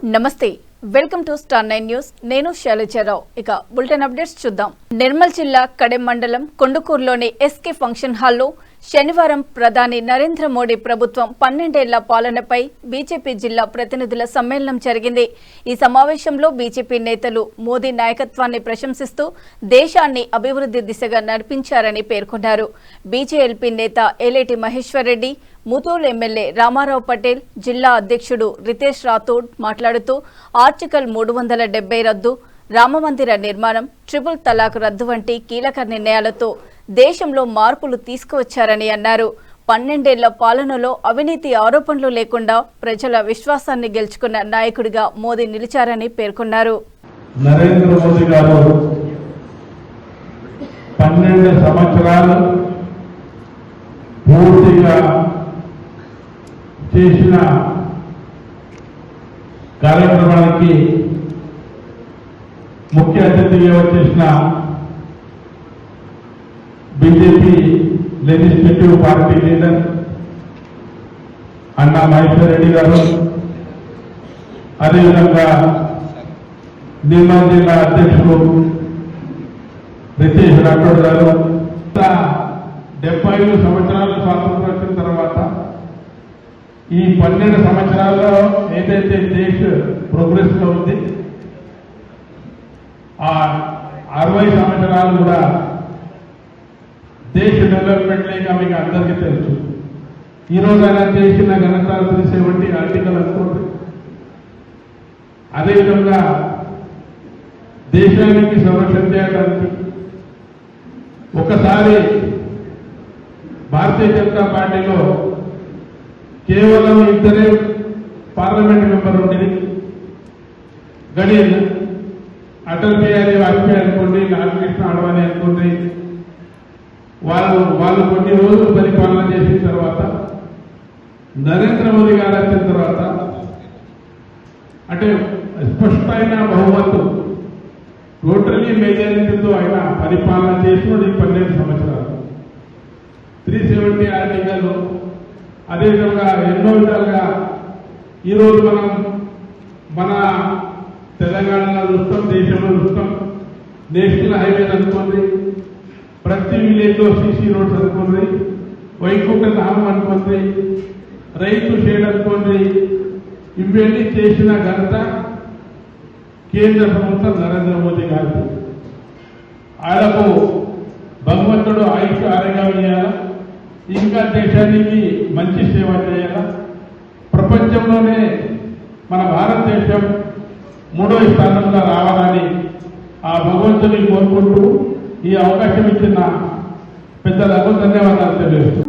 నమస్తే welcome to star 9 news నేను శైలజరావు ఇక బులెటిన్ అప్డేట్స్ చూద్దాం నిర్మల్ జిల్లా కడెం మండలం కొండకూరులోని ఎస్కే ఫంక్షన్ హాల్లో శనివారం ప్రధాని నరేంద్ర మోడీ ప్రభుత్వం 12 ఏళ్ల పాలనపై బీజేపీ జిల్లా ప్రతినిధుల సమ్మేళనం జరిగింది ఈ సమావేశంలో బీజేపీ నేతలు మోదీ నాయకత్వాన్ని ప్రశంసిస్తూ దేశాన్ని అభివృద్ధి దిశగా నడిపించారని పేర్కొన్నారు బీజేఎల్పీ నేత ఏలేటి మహేశ్వర్ రెడ్డి ముతూల్ ఎమ్మెల్యే రామారావు పటేల్ జిల్లా అధ్యక్షుడు రితేష్ రాథోడ్ మాట్లాడుతూ ఆర్టికల్ 370 రద్దు రామమందిర నిర్మాణం ట్రిపుల్ తలాక్ రద్దు వంటి కీలక నిర్ణయాలతో దేశంలో మార్పులు తీసుకువచ్చారని అన్నారు 12 ఏళ్ల పాలనలో అవినీతి ఆరోపణలు లేకుండా ప్రజల విశ్వాసాన్ని గెలుచుకున్న నాయకుడిగా మోదీ నిలిచారని పేర్కొన్నారు నరేంద్ర మోదీ గారు 12 సంవత్సరాలు పూర్తిగా చేసిన కార్యక్రమానికి ముఖ్య అతిథిగా వచ్చేసిన బీజేపీ లెజిస్లేటివ్ పార్టీ లీడర్ అన్నా మహేశ్వర్ రెడ్డి గారు, అదేవిధంగా నిర్మల్ జిల్లా అధ్యక్షుడు రితేష్ రాథోడ్ గారు 75 సంవత్సరాలు స్వాతంత్రం వచ్చిన తర్వాత ఈ 12 సంవత్సరాల్లో ఏదైతే దేశ ప్రోగ్రెస్ లో ఉంది ఆ 60 సంవత్సరాలు కూడా దేశ డెవలప్మెంట్ లేక మీకు అందరికీ తెలుసు. ఈరోజు ఆయన చేసిన ఘనత 370 ఆర్టికల్ అనుకోండి. అదేవిధంగా దేశానికి సంరక్షణ చేయడానికి ఒకసారి భారతీయ జనతా పార్టీలో కేవలం 2 పార్లమెంట్ మెంబర్ ఉండేది. గడియల్ అటల్ బిహారీ వాజ్పేయి అనుకోండి, లాల్కృష్ణ అడ్వాణి అనుకోండి, వాళ్ళు కొన్ని రోజులు పరిపాలన చేసిన తర్వాత నరేంద్ర మోదీ గారు వచ్చిన తర్వాత అంటే స్పష్టమైన బహుమతు టోటలీ మెజారిటీతో ఆయన పరిపాలన చేసినది 12 సంవత్సరాలు. 370 ఆర్టికల్, అదేవిధంగా ఎన్నో విధాలుగా ఈరోజు మనం మన తెలంగాణలో చూస్తాం, దేశంలో చూస్తాం. నేషనల్ హైవేస్ అనుకోండి, ప్రతి విలేజ్ లో సీసీ రోడ్స్ అనుకోండి, వైకుంఠ ధామం అనుకోండి, రైతు షేడ్ అనుకోండి, ఇవన్నీ చేసిన ఘనత కేంద్ర ప్రభుత్వం నరేంద్ర మోదీ గారు. ఆయనకు భగవంతుడు ఆయుష్ ఆరోగ్యం ఇవ్వాలా, ఇంకా దేశానికి మంచి సేవ చేయాలా. ప్రపంచంలోనే మన భారతదేశం 3వ స్థానంలో రావాలని ఆ భగవంతుని కోరుకుంటూ ఈ అవకాశం ఇచ్చిన పెద్దలకు ధన్యవాదాలు తెలియజేస్తున్నాను.